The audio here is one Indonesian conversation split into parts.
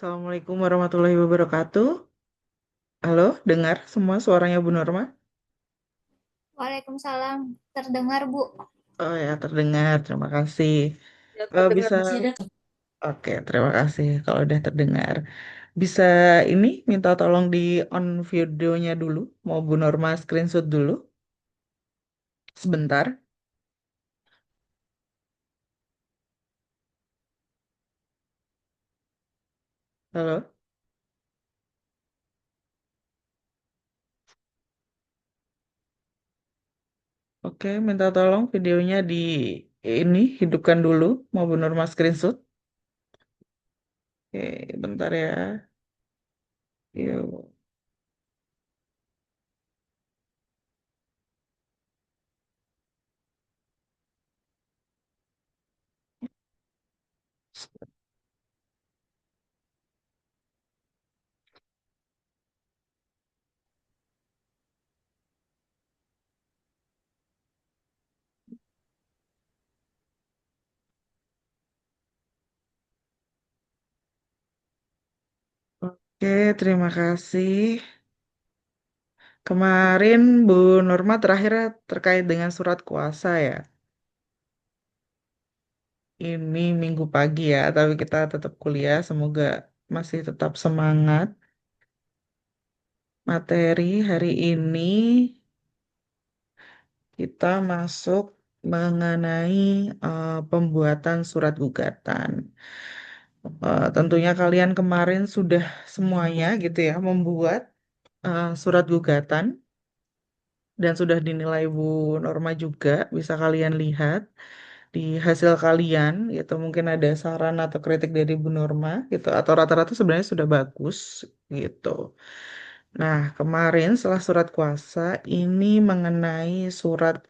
Assalamualaikum warahmatullahi wabarakatuh. Halo, dengar semua suaranya Bu Norma? Waalaikumsalam. Terdengar, Bu. Oh ya, terdengar. Terima kasih. Ya, terdengar Bisa, masih ada. oke, terima kasih kalau udah terdengar. Bisa ini minta tolong di on videonya dulu. Mau Bu Norma screenshot dulu sebentar. Halo, oke, minta tolong videonya di ini hidupkan dulu. Mau Bu Norma screenshot? Oke, bentar ya. Yuk. Oke, terima kasih. Kemarin Bu Norma terakhir terkait dengan surat kuasa ya. Ini minggu pagi ya, tapi kita tetap kuliah. Semoga masih tetap semangat. Materi hari ini kita masuk mengenai pembuatan surat gugatan. Tentunya kalian kemarin sudah semuanya gitu ya membuat surat gugatan dan sudah dinilai Bu Norma juga. Bisa kalian lihat di hasil kalian gitu mungkin ada saran atau kritik dari Bu Norma gitu atau rata-rata sebenarnya sudah bagus gitu. Nah, kemarin setelah surat kuasa ini mengenai surat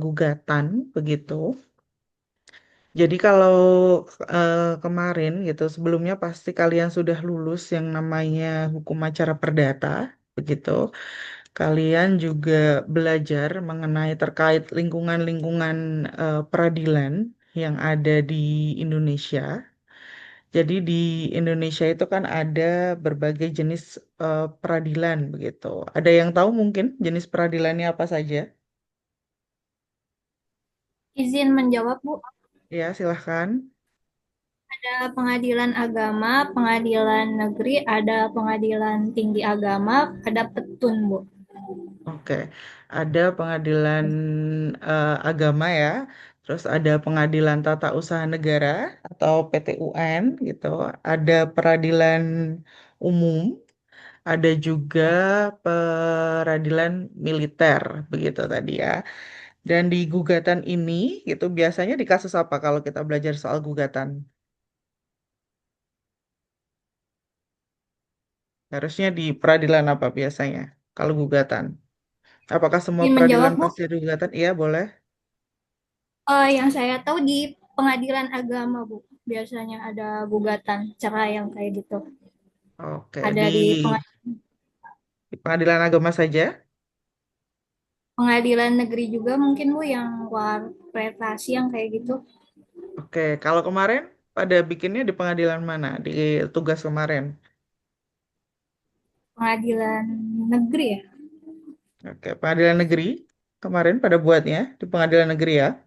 gugatan begitu. Jadi kalau kemarin gitu sebelumnya pasti kalian sudah lulus yang namanya hukum acara perdata begitu. Kalian juga belajar mengenai terkait lingkungan-lingkungan peradilan yang ada di Indonesia. Jadi di Indonesia itu kan ada berbagai jenis peradilan begitu. Ada yang tahu mungkin jenis peradilannya apa saja? Izin menjawab, Bu. Ya, silahkan. Ada pengadilan agama, pengadilan negeri, ada pengadilan tinggi agama, ada petun, Bu. Oke, ada pengadilan agama ya, terus ada pengadilan tata usaha negara atau PT UN gitu, ada peradilan umum, ada juga peradilan militer begitu tadi ya. Dan di gugatan ini itu biasanya di kasus apa kalau kita belajar soal gugatan? Harusnya di peradilan apa biasanya kalau gugatan? Apakah semua Izin peradilan menjawab, Bu. pasti ada gugatan? Iya, boleh. Yang saya tahu di pengadilan agama, Bu. Biasanya ada gugatan cerai yang kayak gitu. Oke, Ada di di pengadilan agama saja. pengadilan negeri juga mungkin, Bu, yang war prestasi yang kayak gitu. Oke, kalau kemarin pada bikinnya di pengadilan mana? Di tugas kemarin. Pengadilan negeri ya. Oke, pengadilan negeri kemarin pada buatnya di pengadilan negeri ya.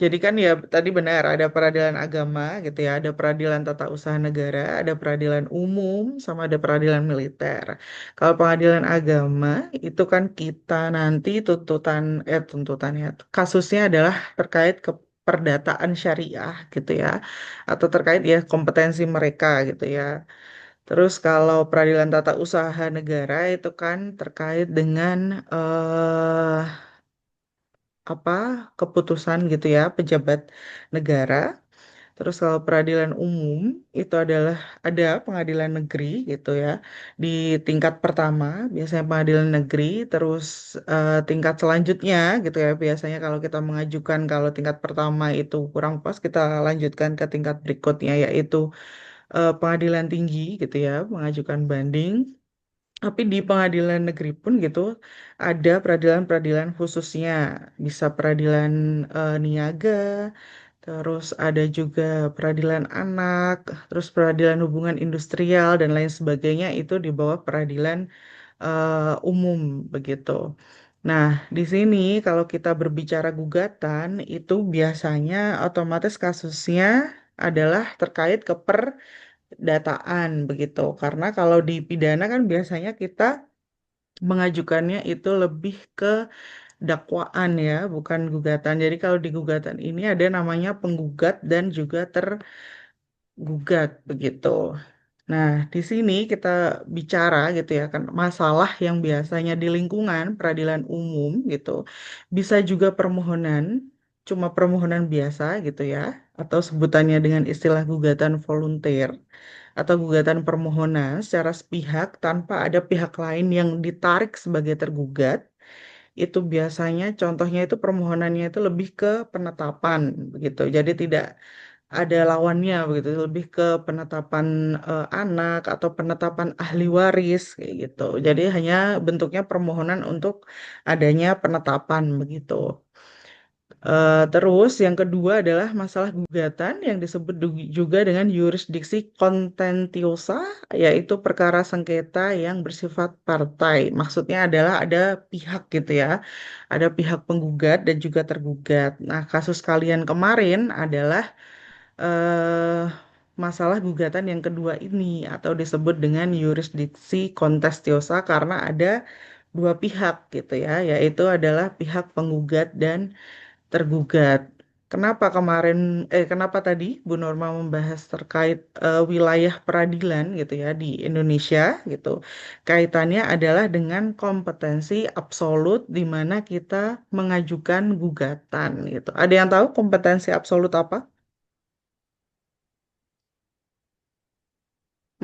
Jadi kan ya tadi benar ada peradilan agama gitu ya, ada peradilan tata usaha negara, ada peradilan umum, sama ada peradilan militer. Kalau pengadilan agama itu kan kita nanti tuntutannya kasusnya adalah terkait keperdataan syariah gitu ya, atau terkait ya kompetensi mereka gitu ya. Terus kalau peradilan tata usaha negara itu kan terkait dengan apa keputusan gitu ya pejabat negara. Terus kalau peradilan umum itu adalah ada pengadilan negeri gitu ya di tingkat pertama biasanya pengadilan negeri terus tingkat selanjutnya gitu ya biasanya kalau kita mengajukan kalau tingkat pertama itu kurang pas kita lanjutkan ke tingkat berikutnya yaitu pengadilan tinggi gitu ya mengajukan banding. Tapi di pengadilan negeri pun gitu ada peradilan-peradilan khususnya, bisa peradilan niaga, terus ada juga peradilan anak, terus peradilan hubungan industrial dan lain sebagainya itu di bawah peradilan umum begitu. Nah, di sini kalau kita berbicara gugatan itu biasanya otomatis kasusnya adalah terkait keperdataan begitu. Karena kalau di pidana kan biasanya kita mengajukannya itu lebih ke dakwaan ya, bukan gugatan. Jadi kalau di gugatan ini ada namanya penggugat dan juga tergugat begitu. Nah, di sini kita bicara gitu ya kan masalah yang biasanya di lingkungan peradilan umum gitu. Bisa juga permohonan, cuma permohonan biasa gitu ya, atau sebutannya dengan istilah gugatan volunteer atau gugatan permohonan secara sepihak tanpa ada pihak lain yang ditarik sebagai tergugat. Itu biasanya contohnya itu permohonannya itu lebih ke penetapan begitu. Jadi tidak ada lawannya begitu, lebih ke penetapan anak atau penetapan ahli waris kayak gitu. Jadi hanya bentuknya permohonan untuk adanya penetapan begitu. Terus yang kedua adalah masalah gugatan yang disebut juga dengan yurisdiksi kontentiosa, yaitu perkara sengketa yang bersifat partai. Maksudnya adalah ada pihak gitu ya, ada pihak penggugat dan juga tergugat. Nah, kasus kalian kemarin adalah eh, masalah gugatan yang kedua ini atau disebut dengan yurisdiksi kontestiosa karena ada dua pihak gitu ya, yaitu adalah pihak penggugat dan tergugat. Kenapa tadi Bu Norma membahas terkait wilayah peradilan gitu ya di Indonesia gitu. Kaitannya adalah dengan kompetensi absolut di mana kita mengajukan gugatan gitu. Ada yang tahu kompetensi absolut apa?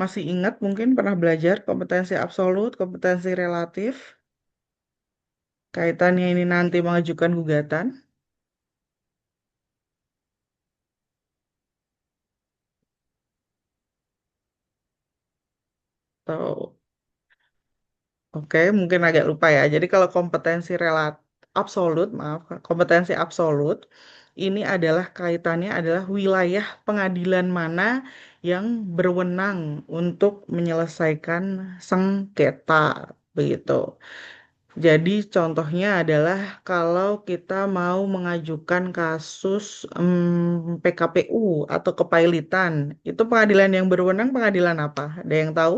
Masih ingat mungkin pernah belajar kompetensi absolut, kompetensi relatif, kaitannya ini nanti mengajukan gugatan. Atau oke, mungkin agak lupa ya. Jadi kalau kompetensi absolut, maaf, kompetensi absolut ini adalah kaitannya adalah wilayah pengadilan mana yang berwenang untuk menyelesaikan sengketa begitu. Jadi contohnya adalah kalau kita mau mengajukan kasus PKPU atau kepailitan, itu pengadilan yang berwenang pengadilan apa? Ada yang tahu?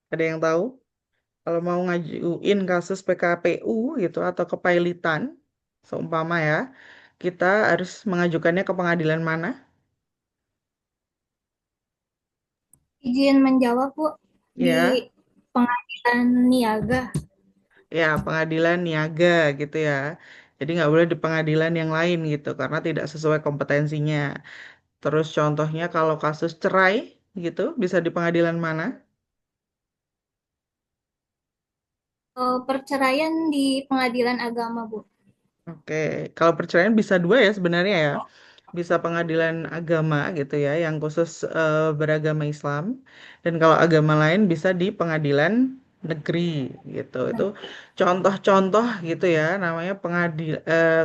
Ada yang tahu? Kalau mau ngajuin kasus PKPU gitu atau kepailitan, seumpama ya, kita harus mengajukannya ke pengadilan mana? Izin menjawab, Bu, di Ya, pengadilan niaga. ya pengadilan niaga gitu ya. Jadi nggak boleh di pengadilan yang lain gitu karena tidak sesuai kompetensinya. Terus contohnya kalau kasus cerai gitu bisa di pengadilan mana? Perceraian di pengadilan agama, Bu. Oke, kalau perceraian bisa dua ya sebenarnya ya. Bisa pengadilan agama gitu ya, yang khusus beragama Islam. Dan kalau agama lain bisa di pengadilan negeri gitu. Itu contoh-contoh gitu ya, namanya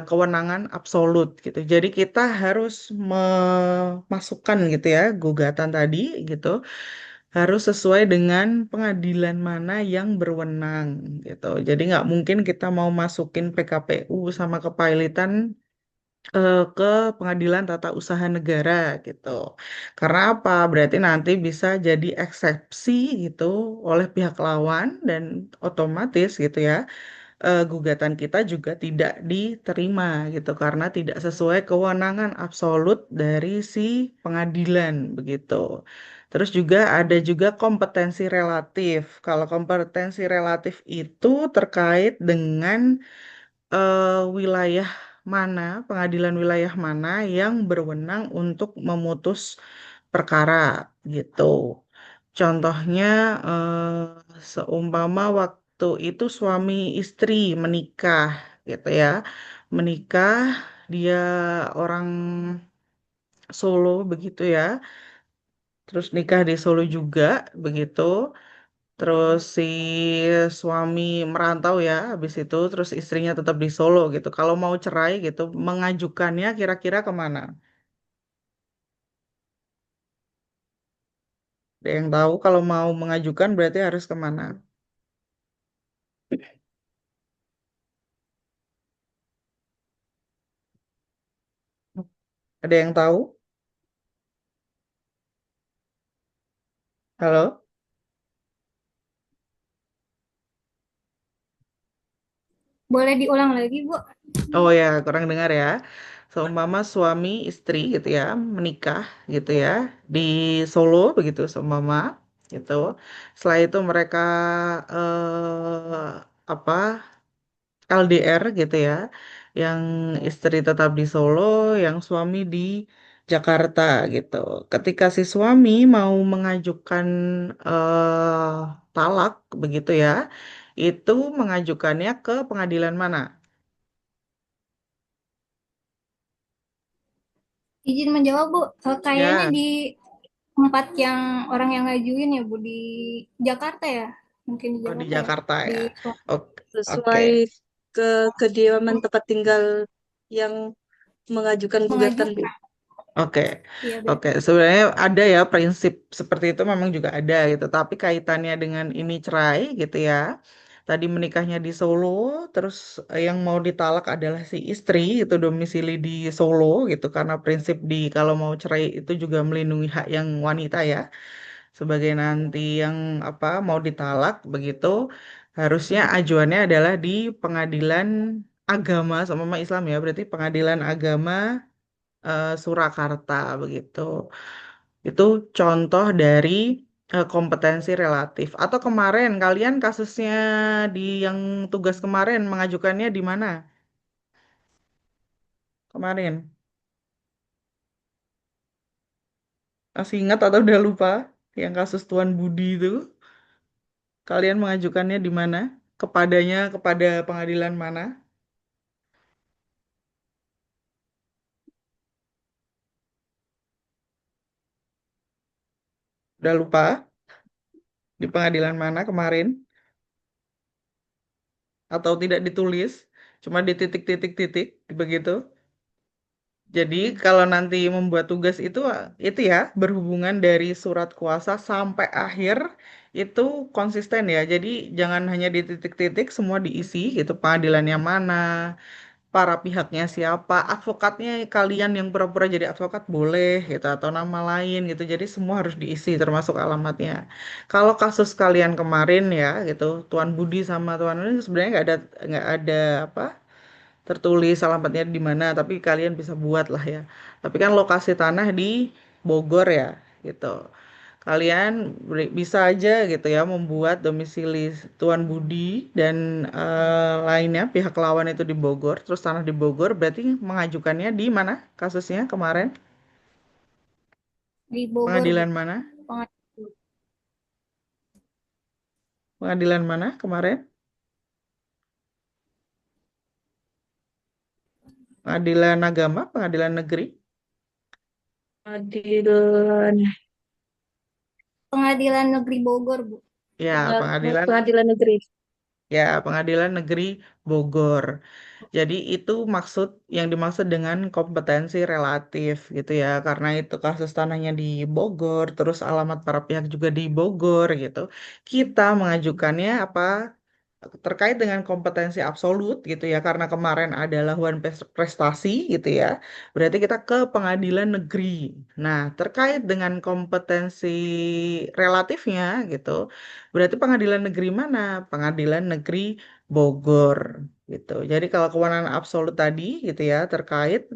kewenangan absolut gitu. Jadi kita harus memasukkan gitu ya, gugatan tadi gitu. Harus sesuai dengan pengadilan mana yang berwenang gitu. Jadi nggak mungkin kita mau masukin PKPU sama kepailitan ke Pengadilan Tata Usaha Negara gitu. Karena apa? Berarti nanti bisa jadi eksepsi gitu oleh pihak lawan dan otomatis gitu ya gugatan kita juga tidak diterima gitu karena tidak sesuai kewenangan absolut dari si pengadilan begitu. Terus juga ada juga kompetensi relatif. Kalau kompetensi relatif itu terkait dengan wilayah mana, pengadilan wilayah mana yang berwenang untuk memutus perkara gitu. Contohnya seumpama waktu itu suami istri menikah gitu ya. Menikah dia orang Solo begitu ya. Terus nikah di Solo juga begitu. Terus si suami merantau ya, habis itu terus istrinya tetap di Solo gitu. Kalau mau cerai gitu, mengajukannya kira-kira kemana? Ada yang tahu kalau mau mengajukan berarti harus kemana? Ada yang tahu? Halo? Boleh diulang lagi, Bu? Oh ya, kurang dengar ya. Seumpama suami istri gitu ya, menikah gitu ya, di Solo begitu seumpama gitu. Setelah itu mereka apa LDR gitu ya, yang istri tetap di Solo, yang suami di Jakarta gitu. Ketika si suami mau mengajukan eh, talak begitu ya, itu mengajukannya ke pengadilan mana? Izin menjawab, Bu. Kayaknya Ya, di tempat yang orang yang ngajuin ya, Bu, di Jakarta ya? Mungkin di oh di Jakarta ya? Jakarta Di ya. Oke, oke, Sesuai ke kediaman tempat tinggal yang mengajukan gugatan, Bu. mengajukan. oke, Iya, oke. betul. Sebenarnya ada ya prinsip seperti itu memang juga ada gitu. Tapi kaitannya dengan ini cerai gitu ya. Tadi menikahnya di Solo, terus yang mau ditalak adalah si istri itu domisili di Solo gitu. Karena prinsip di kalau mau cerai itu juga melindungi hak yang wanita ya. Sebagai nanti yang apa mau ditalak begitu, harusnya ajuannya adalah di pengadilan agama sama Islam ya. Berarti pengadilan agama Surakarta begitu. Itu contoh dari kompetensi relatif. Atau kemarin kalian kasusnya di yang tugas kemarin mengajukannya di mana? Kemarin masih ingat atau udah lupa? Yang kasus Tuan Budi itu kalian mengajukannya di mana? Kepadanya kepada pengadilan mana? Udah lupa? Di pengadilan mana kemarin? Atau tidak ditulis? Cuma di titik-titik-titik begitu? Jadi kalau nanti membuat tugas itu ya berhubungan dari surat kuasa sampai akhir itu konsisten ya. Jadi jangan hanya di titik-titik semua diisi gitu. Pengadilannya mana, para pihaknya siapa, advokatnya kalian yang pura-pura jadi advokat boleh gitu atau nama lain gitu. Jadi semua harus diisi termasuk alamatnya. Kalau kasus kalian kemarin ya gitu, Tuan Budi sama Tuan ini sebenarnya nggak ada apa tertulis alamatnya di mana, tapi kalian bisa buat lah ya. Tapi kan lokasi tanah di Bogor ya, gitu. Kalian bisa aja gitu ya membuat domisili Tuan Budi dan lainnya pihak lawan itu di Bogor, terus tanah di Bogor, berarti mengajukannya di mana kasusnya kemarin? Di Bogor, Bu. Pengadilan mana? Pengadilan mana kemarin? Pengadilan agama, pengadilan negeri? Pengadilan, Pengadilan Negeri Bogor, Bu. Ya, pengadilan pengadilan negeri. Ya, Pengadilan Negeri Bogor. Jadi itu yang dimaksud dengan kompetensi relatif gitu ya, karena itu kasus tanahnya di Bogor, terus alamat para pihak juga di Bogor gitu. Kita mengajukannya apa terkait dengan kompetensi absolut gitu ya, karena kemarin ada lahuan prestasi gitu ya. Berarti kita ke pengadilan negeri. Nah, terkait dengan kompetensi relatifnya gitu. Berarti pengadilan negeri mana? Pengadilan negeri Bogor gitu. Jadi kalau kewenangan absolut tadi gitu ya terkait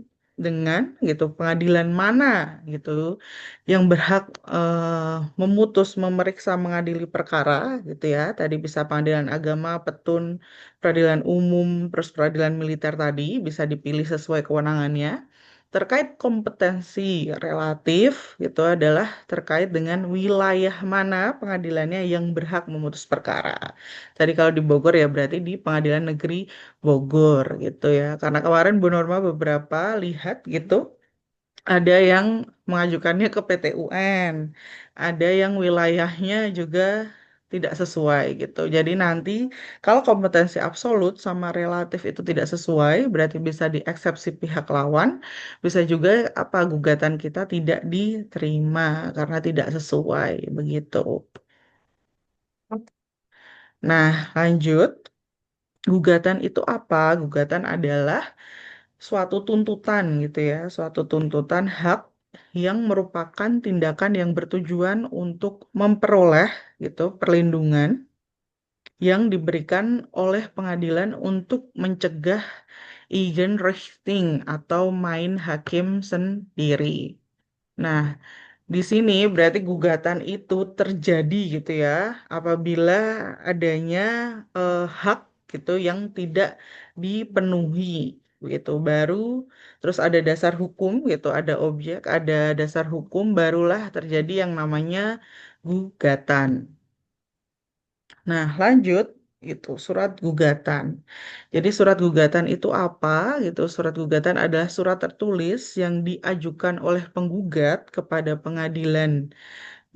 dengan gitu pengadilan mana gitu yang berhak memutus, memeriksa, mengadili perkara gitu ya. Tadi bisa pengadilan agama, petun, peradilan umum, terus peradilan militer tadi bisa dipilih sesuai kewenangannya. Terkait kompetensi relatif itu adalah terkait dengan wilayah mana pengadilannya yang berhak memutus perkara. Tadi kalau di Bogor ya berarti di Pengadilan Negeri Bogor gitu ya. Karena kemarin Bu Norma beberapa lihat gitu ada yang mengajukannya ke PT UN, ada yang wilayahnya juga tidak sesuai gitu. Jadi nanti kalau kompetensi absolut sama relatif itu tidak sesuai, berarti bisa dieksepsi pihak lawan, bisa juga apa gugatan kita tidak diterima karena tidak sesuai begitu. Nah, lanjut. Gugatan itu apa? Gugatan adalah suatu tuntutan gitu ya, suatu tuntutan hak yang merupakan tindakan yang bertujuan untuk memperoleh gitu perlindungan yang diberikan oleh pengadilan untuk mencegah Eigenrechtting atau main hakim sendiri. Nah, di sini berarti gugatan itu terjadi gitu ya, apabila adanya hak gitu yang tidak dipenuhi gitu. Baru terus ada dasar hukum gitu, ada objek, ada dasar hukum, barulah terjadi yang namanya gugatan. Nah, lanjut itu surat gugatan. Jadi surat gugatan itu apa gitu? Surat gugatan adalah surat tertulis yang diajukan oleh penggugat kepada pengadilan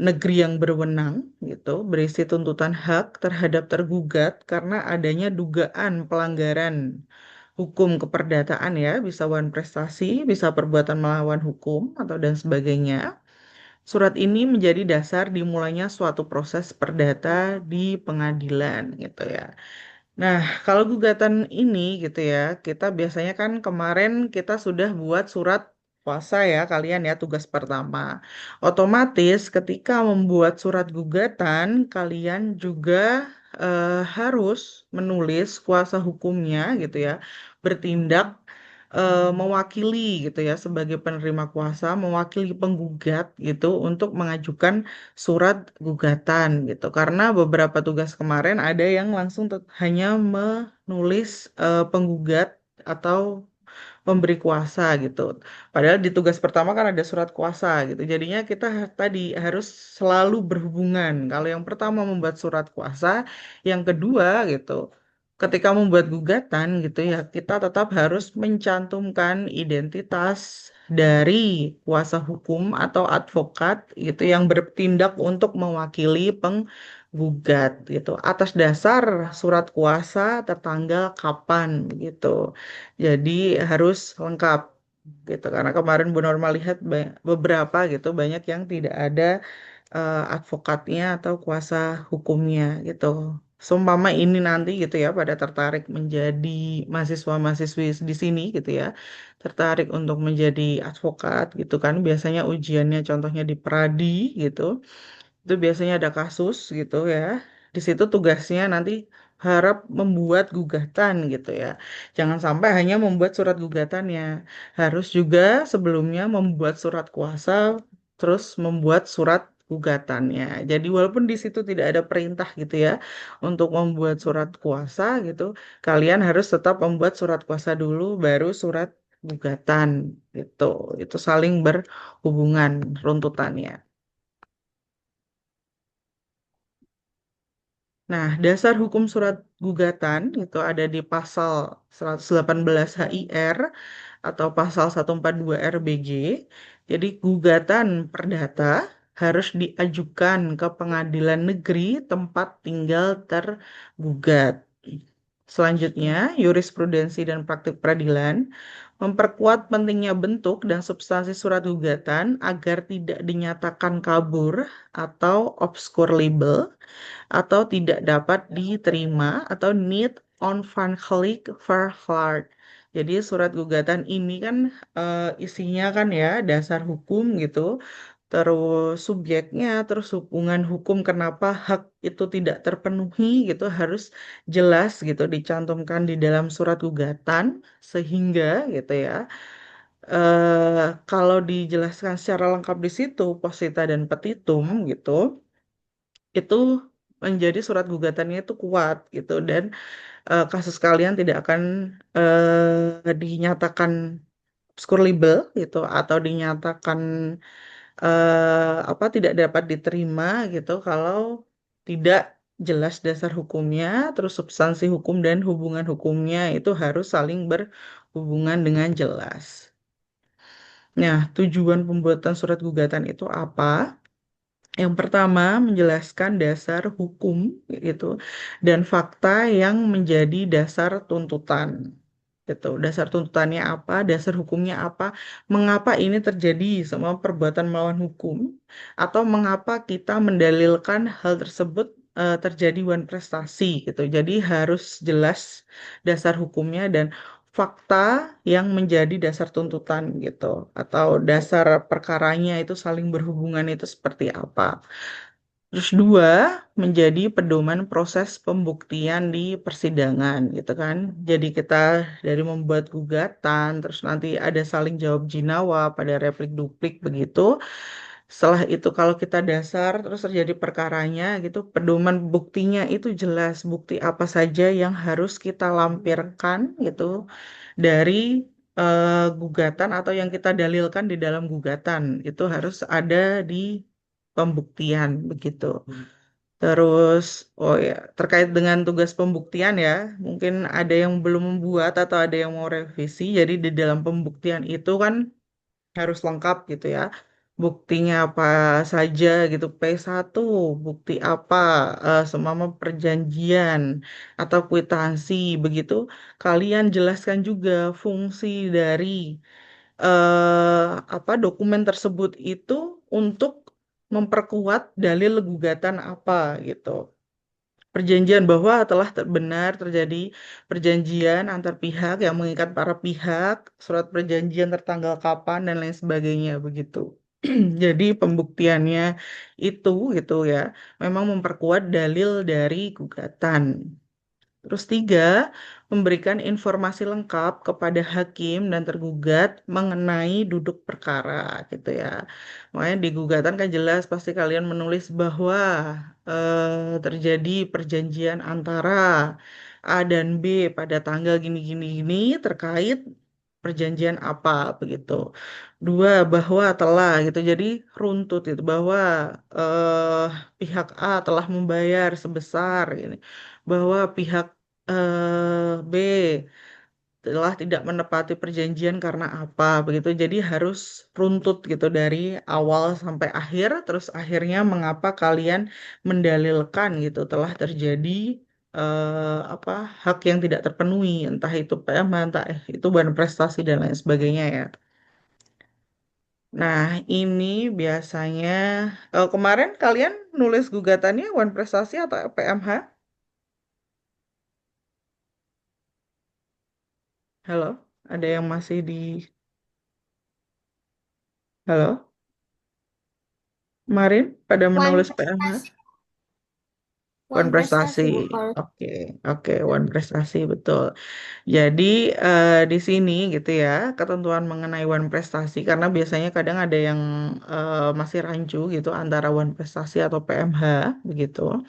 negeri yang berwenang gitu, berisi tuntutan hak terhadap tergugat karena adanya dugaan pelanggaran hukum keperdataan ya, bisa wan prestasi, bisa perbuatan melawan hukum atau dan sebagainya. Surat ini menjadi dasar dimulainya suatu proses perdata di pengadilan gitu ya. Nah, kalau gugatan ini gitu ya, kita biasanya kan kemarin kita sudah buat surat kuasa ya, kalian ya tugas pertama. Otomatis ketika membuat surat gugatan, kalian juga harus menulis kuasa hukumnya gitu ya, bertindak mewakili gitu ya sebagai penerima kuasa, mewakili penggugat gitu untuk mengajukan surat gugatan gitu. Karena beberapa tugas kemarin ada yang langsung hanya menulis penggugat atau pemberi kuasa gitu. Padahal di tugas pertama kan ada surat kuasa gitu. Jadinya kita tadi harus selalu berhubungan. Kalau yang pertama membuat surat kuasa, yang kedua gitu. Ketika membuat gugatan gitu ya, kita tetap harus mencantumkan identitas dari kuasa hukum atau advokat gitu yang bertindak untuk mewakili penggugat gitu. Atas dasar surat kuasa tertanggal kapan gitu. Jadi harus lengkap gitu. Karena kemarin Bu Norma lihat beberapa gitu banyak yang tidak ada advokatnya atau kuasa hukumnya gitu. Seumpama ini nanti gitu ya pada tertarik menjadi mahasiswa-mahasiswi di sini gitu ya. Tertarik untuk menjadi advokat gitu kan. Biasanya ujiannya contohnya di Pradi gitu. Itu biasanya ada kasus gitu ya. Di situ tugasnya nanti harap membuat gugatan gitu ya. Jangan sampai hanya membuat surat gugatannya. Harus juga sebelumnya membuat surat kuasa, terus membuat surat gugatannya. Jadi walaupun di situ tidak ada perintah gitu ya untuk membuat surat kuasa gitu, kalian harus tetap membuat surat kuasa dulu, baru surat gugatan gitu. Itu saling berhubungan runtutannya. Nah, dasar hukum surat gugatan itu ada di pasal 118 HIR atau pasal 142 RBG. Jadi gugatan perdata harus diajukan ke pengadilan negeri tempat tinggal tergugat. Selanjutnya, jurisprudensi dan praktik peradilan memperkuat pentingnya bentuk dan substansi surat gugatan agar tidak dinyatakan kabur atau obscurable atau tidak dapat diterima atau need onafhankelijk verklaard. Jadi surat gugatan ini kan isinya kan ya dasar hukum gitu, terus subjeknya, terus hubungan hukum kenapa hak itu tidak terpenuhi gitu harus jelas gitu dicantumkan di dalam surat gugatan sehingga gitu ya. Kalau dijelaskan secara lengkap di situ, posita dan petitum gitu, itu menjadi surat gugatannya itu kuat gitu dan kasus kalian tidak akan dinyatakan scorable gitu atau dinyatakan apa tidak dapat diterima gitu kalau tidak jelas dasar hukumnya, terus substansi hukum dan hubungan hukumnya itu harus saling berhubungan dengan jelas. Nah, tujuan pembuatan surat gugatan itu apa? Yang pertama, menjelaskan dasar hukum gitu dan fakta yang menjadi dasar tuntutan. Gitu. Dasar tuntutannya apa, dasar hukumnya apa, mengapa ini terjadi semua perbuatan melawan hukum atau mengapa kita mendalilkan hal tersebut terjadi wan prestasi gitu. Jadi harus jelas dasar hukumnya dan fakta yang menjadi dasar tuntutan gitu atau dasar perkaranya itu saling berhubungan itu seperti apa. Terus dua, menjadi pedoman proses pembuktian di persidangan gitu kan. Jadi kita dari membuat gugatan, terus nanti ada saling jawab jinawa pada replik duplik begitu. Setelah itu kalau kita dasar terus terjadi perkaranya gitu, pedoman buktinya itu jelas bukti apa saja yang harus kita lampirkan gitu dari gugatan atau yang kita dalilkan di dalam gugatan. Itu harus ada di pembuktian begitu. Terus, oh ya, terkait dengan tugas pembuktian ya, mungkin ada yang belum membuat atau ada yang mau revisi. Jadi di dalam pembuktian itu kan harus lengkap gitu ya. Buktinya apa saja gitu, P1, bukti apa, semama perjanjian atau kwitansi begitu. Kalian jelaskan juga fungsi dari apa dokumen tersebut itu untuk memperkuat dalil gugatan apa gitu. Perjanjian bahwa telah benar terjadi perjanjian antar pihak yang mengikat para pihak, surat perjanjian tertanggal kapan dan lain sebagainya begitu. Jadi pembuktiannya itu gitu ya, memang memperkuat dalil dari gugatan. Terus tiga, memberikan informasi lengkap kepada hakim dan tergugat mengenai duduk perkara gitu ya. Makanya di gugatan kan jelas pasti kalian menulis bahwa terjadi perjanjian antara A dan B pada tanggal gini-gini gini terkait perjanjian apa begitu. Dua, bahwa telah gitu. Jadi runtut itu bahwa eh, pihak A telah membayar sebesar ini bahwa pihak B telah tidak menepati perjanjian karena apa begitu. Jadi harus runtut gitu dari awal sampai akhir, terus akhirnya mengapa kalian mendalilkan gitu telah terjadi apa hak yang tidak terpenuhi, entah itu PM, entah itu bahan prestasi dan lain sebagainya ya. Nah, ini biasanya kemarin kalian nulis gugatannya Wan Prestasi atau PMH? Halo, ada yang masih di Halo? Kemarin pada Wan menulis PMH, prestasi, Wan wan Prestasi. prestasi Bu kalau Oke, oke, Wan Prestasi betul. Jadi di sini gitu ya, ketentuan mengenai Wan Prestasi karena biasanya kadang ada yang masih rancu gitu antara Wan Prestasi atau PMH begitu.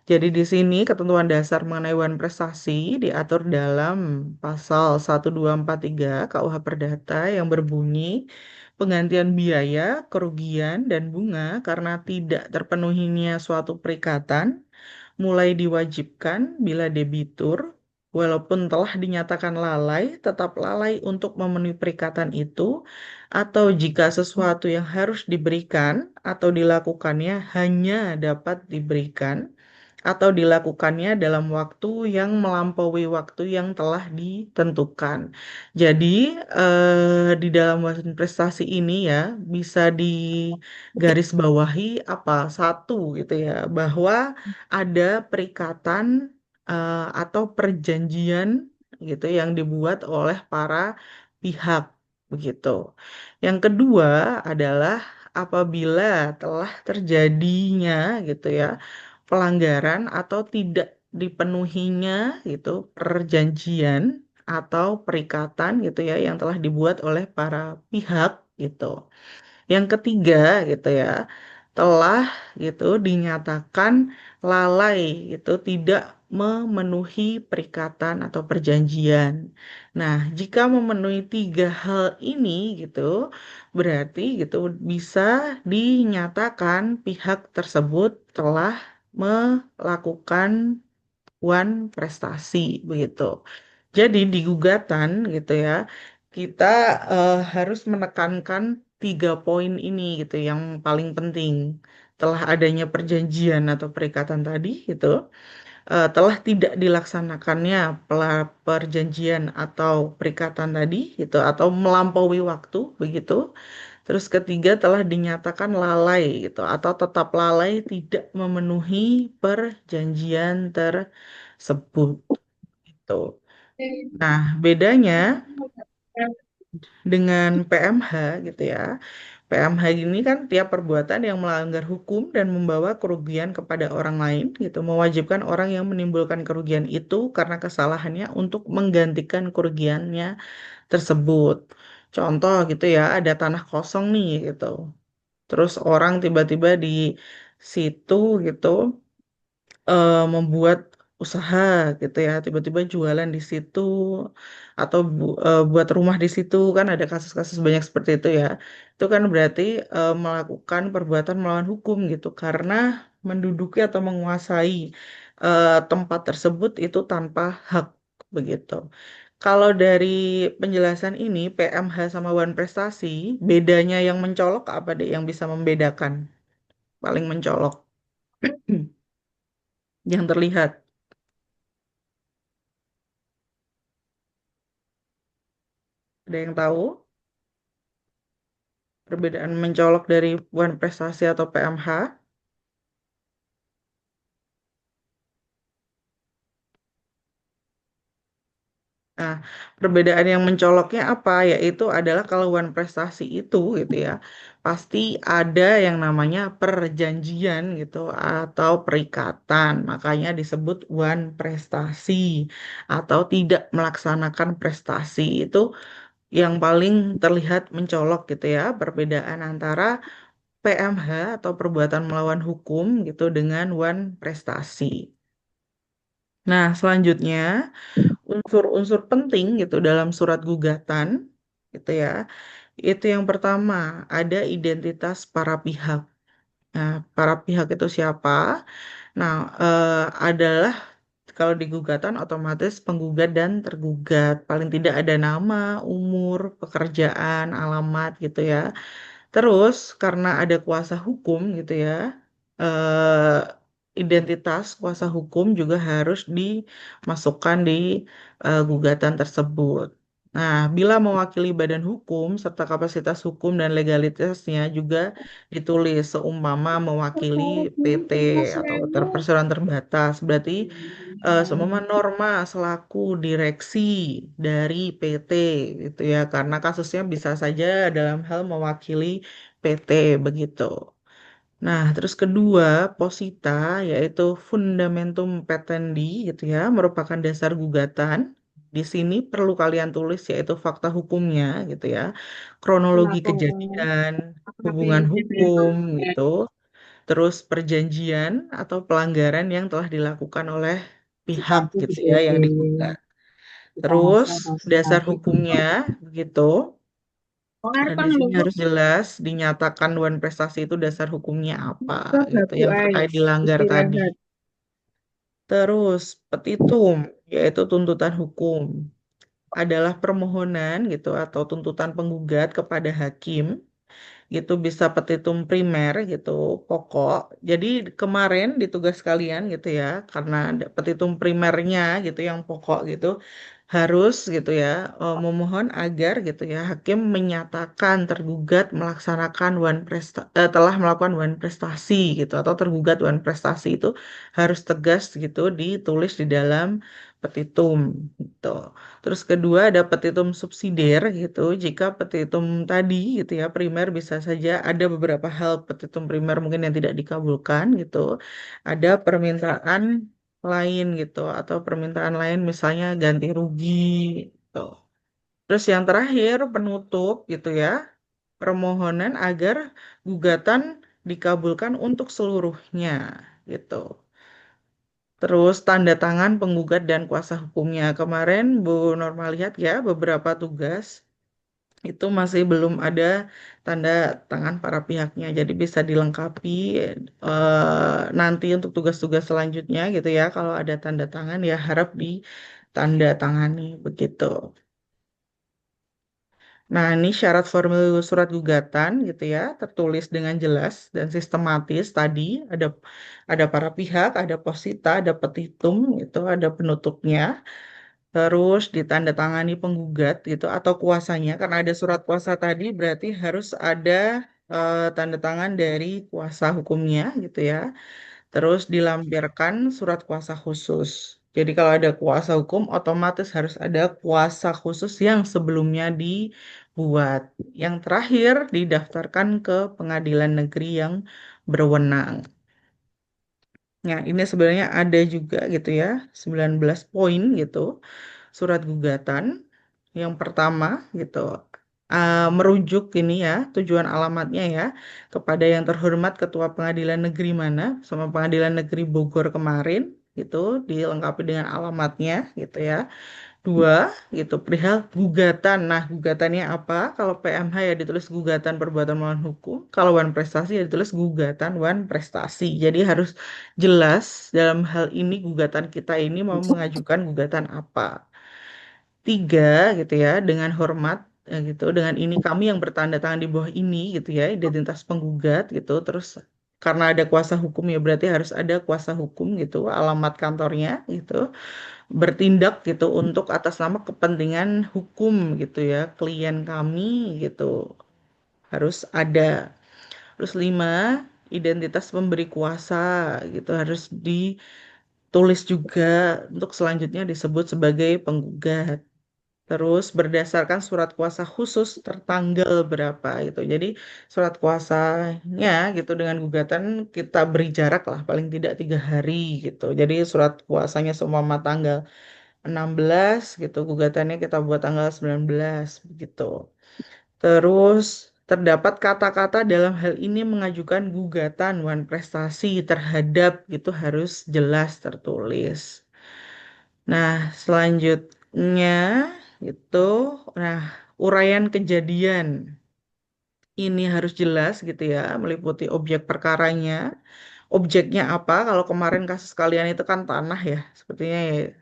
Jadi di sini ketentuan dasar mengenai wan prestasi diatur dalam pasal 1243 KUH Perdata yang berbunyi penggantian biaya, kerugian, dan bunga karena tidak terpenuhinya suatu perikatan mulai diwajibkan bila debitur walaupun telah dinyatakan lalai tetap lalai untuk memenuhi perikatan itu atau jika sesuatu yang harus diberikan atau dilakukannya hanya dapat diberikan atau dilakukannya dalam waktu yang melampaui waktu yang telah ditentukan. Jadi, di dalam wawasan prestasi ini ya, bisa digarisbawahi apa? Satu gitu ya, bahwa ada perikatan atau perjanjian gitu yang dibuat oleh para pihak begitu. Yang kedua adalah apabila telah terjadinya gitu ya pelanggaran atau tidak dipenuhinya gitu perjanjian atau perikatan gitu ya yang telah dibuat oleh para pihak gitu. Yang ketiga gitu ya, telah gitu dinyatakan lalai gitu tidak memenuhi perikatan atau perjanjian. Nah, jika memenuhi tiga hal ini gitu, berarti gitu bisa dinyatakan pihak tersebut telah melakukan wan prestasi begitu. Jadi di gugatan gitu ya, kita harus menekankan tiga poin ini gitu yang paling penting. telah adanya perjanjian atau perikatan tadi gitu, telah tidak dilaksanakannya perjanjian atau perikatan tadi gitu atau melampaui waktu begitu. Terus ketiga telah dinyatakan lalai gitu atau tetap lalai tidak memenuhi perjanjian tersebut gitu. Nah, bedanya dengan PMH gitu ya. PMH ini kan tiap perbuatan yang melanggar hukum dan membawa kerugian kepada orang lain gitu, mewajibkan orang yang menimbulkan kerugian itu karena kesalahannya untuk menggantikan kerugiannya tersebut. Contoh gitu ya, ada tanah kosong nih gitu. Terus orang tiba-tiba di situ gitu membuat usaha gitu ya, tiba-tiba jualan di situ atau buat rumah di situ kan ada kasus-kasus banyak seperti itu ya. Itu kan berarti melakukan perbuatan melawan hukum gitu karena menduduki atau menguasai tempat tersebut itu tanpa hak begitu. Kalau dari penjelasan ini PMH sama One Prestasi, bedanya yang mencolok apa deh yang bisa membedakan? Paling mencolok yang terlihat. Ada yang tahu? Perbedaan mencolok dari One Prestasi atau PMH. Nah, perbedaan yang mencoloknya apa? Yaitu adalah kalau One Prestasi itu gitu ya, pasti ada yang namanya perjanjian gitu atau perikatan. Makanya disebut One Prestasi atau tidak melaksanakan prestasi itu yang paling terlihat mencolok gitu ya, perbedaan antara PMH atau perbuatan melawan hukum gitu dengan One Prestasi. Nah, selanjutnya unsur-unsur penting gitu dalam surat gugatan gitu ya. Itu yang pertama, ada identitas para pihak. Nah, para pihak itu siapa? Nah, adalah kalau di gugatan otomatis penggugat dan tergugat. Paling tidak ada nama, umur, pekerjaan, alamat gitu ya. Terus karena ada kuasa hukum gitu ya, eh, identitas kuasa hukum juga harus dimasukkan di gugatan tersebut. Nah, bila mewakili badan hukum serta kapasitas hukum dan legalitasnya juga ditulis seumpama mewakili PT atau perseroan terbatas. Berarti seumpama Norma selaku direksi dari PT gitu ya, karena kasusnya bisa saja dalam hal mewakili PT begitu. Nah, terus kedua, posita yaitu fundamentum petendi gitu ya, merupakan dasar gugatan. Di sini perlu kalian tulis yaitu fakta hukumnya gitu ya, kronologi kejadian, hubungan hukum gitu, terus perjanjian atau pelanggaran yang telah dilakukan oleh pihak gitu ya yang digugat. Terus dasar hukumnya begitu. Nah, di sini harus jelas dinyatakan Dewan Prestasi itu dasar hukumnya apa gitu yang terkait dilanggar tadi. Terus petitum yaitu tuntutan hukum adalah permohonan gitu atau tuntutan penggugat kepada hakim gitu bisa petitum primer gitu pokok. Jadi kemarin di tugas kalian gitu ya karena ada petitum primernya gitu yang pokok gitu harus gitu ya memohon agar gitu ya hakim menyatakan tergugat melaksanakan telah melakukan one prestasi gitu atau tergugat one prestasi itu harus tegas gitu ditulis di dalam petitum gitu. Terus kedua ada petitum subsidiar gitu. Jika petitum tadi gitu ya primer bisa saja ada beberapa hal petitum primer mungkin yang tidak dikabulkan gitu. Ada permintaan lain gitu atau permintaan lain misalnya ganti rugi gitu. Terus yang terakhir penutup gitu ya. Permohonan agar gugatan dikabulkan untuk seluruhnya gitu. Terus tanda tangan penggugat dan kuasa hukumnya. Kemarin Bu Norma lihat ya beberapa tugas itu masih belum ada tanda tangan para pihaknya. Jadi bisa dilengkapi nanti untuk tugas-tugas selanjutnya gitu ya. Kalau ada tanda tangan ya harap ditanda tangani begitu. Nah, ini syarat formil surat gugatan gitu ya, tertulis dengan jelas dan sistematis tadi ada para pihak, ada posita, ada petitum gitu, ada penutupnya. Terus ditandatangani penggugat gitu atau kuasanya karena ada surat kuasa tadi berarti harus ada tanda tangan dari kuasa hukumnya gitu ya. Terus dilampirkan surat kuasa khusus. Jadi kalau ada kuasa hukum, otomatis harus ada kuasa khusus yang sebelumnya dibuat. Yang terakhir didaftarkan ke pengadilan negeri yang berwenang. Nah, ini sebenarnya ada juga gitu ya, 19 poin gitu surat gugatan. Yang pertama gitu, merujuk ini ya, tujuan alamatnya ya, kepada yang terhormat Ketua Pengadilan Negeri mana, sama Pengadilan Negeri Bogor kemarin, gitu, dilengkapi dengan alamatnya, gitu ya. Dua, gitu, perihal gugatan. Nah, gugatannya apa? Kalau PMH ya ditulis gugatan perbuatan melawan hukum, kalau wan prestasi ya ditulis gugatan wan prestasi. Jadi harus jelas dalam hal ini gugatan kita ini mau mengajukan gugatan apa. Tiga gitu ya dengan hormat gitu dengan ini kami yang bertanda tangan di bawah ini gitu ya identitas penggugat gitu terus karena ada kuasa hukum ya berarti harus ada kuasa hukum gitu alamat kantornya gitu bertindak gitu untuk atas nama kepentingan hukum gitu ya klien kami gitu harus ada. Terus lima, identitas pemberi kuasa gitu harus ditulis juga untuk selanjutnya disebut sebagai penggugat. Terus berdasarkan surat kuasa khusus tertanggal berapa gitu. Jadi surat kuasanya gitu dengan gugatan kita beri jarak lah paling tidak 3 hari gitu. Jadi surat kuasanya seumpama tanggal 16 gitu, gugatannya kita buat tanggal 19 begitu. Terus terdapat kata-kata dalam hal ini mengajukan gugatan wan prestasi terhadap gitu harus jelas tertulis. Nah, selanjutnya itu, nah, uraian kejadian ini harus jelas gitu ya, meliputi objek perkaranya, objeknya apa. Kalau kemarin kasus kalian itu kan tanah ya, sepertinya ya,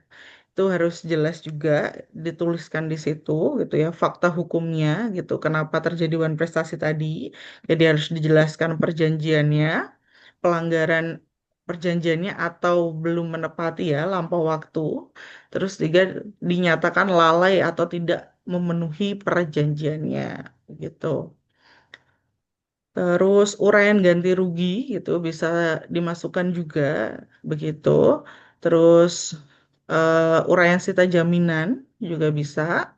itu harus jelas juga dituliskan di situ gitu ya, fakta hukumnya gitu, kenapa terjadi wan prestasi tadi. Jadi harus dijelaskan perjanjiannya, pelanggaran perjanjiannya atau belum menepati ya lampau waktu. Terus tiga dinyatakan lalai atau tidak memenuhi perjanjiannya gitu. Terus uraian ganti rugi gitu bisa dimasukkan juga begitu. Terus uraian sita jaminan juga bisa.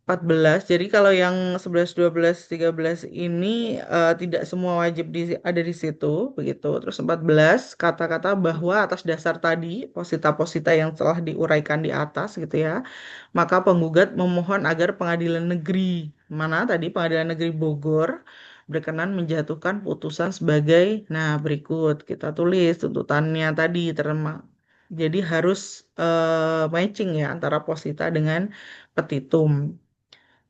14. Jadi kalau yang 11, 12, 13 ini tidak semua wajib ada di situ, begitu. Terus 14, kata-kata bahwa atas dasar tadi, posita-posita yang telah diuraikan di atas gitu ya, maka penggugat memohon agar pengadilan negeri, mana tadi pengadilan negeri Bogor, berkenan menjatuhkan putusan sebagai, nah berikut, kita tulis tuntutannya tadi, jadi harus matching ya antara posita dengan petitum.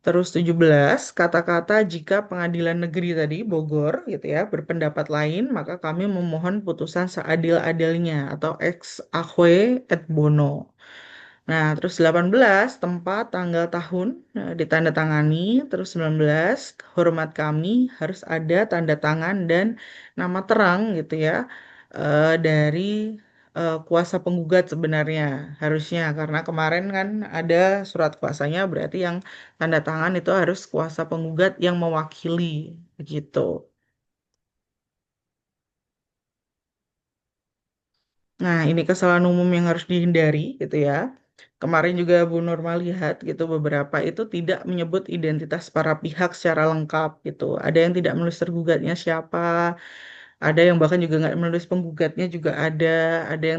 Terus 17 kata-kata jika pengadilan negeri tadi Bogor gitu ya berpendapat lain maka kami memohon putusan seadil-adilnya atau ex aequo et bono. Nah, terus 18 tempat, tanggal, tahun ditandatangani, terus 19 hormat kami harus ada tanda tangan dan nama terang gitu ya dari kuasa penggugat sebenarnya harusnya karena kemarin kan ada surat kuasanya berarti yang tanda tangan itu harus kuasa penggugat yang mewakili begitu. Nah, ini kesalahan umum yang harus dihindari gitu ya. Kemarin juga Bu Nurma lihat gitu beberapa itu tidak menyebut identitas para pihak secara lengkap gitu. Ada yang tidak menulis tergugatnya siapa, ada yang bahkan juga nggak menulis penggugatnya juga ada yang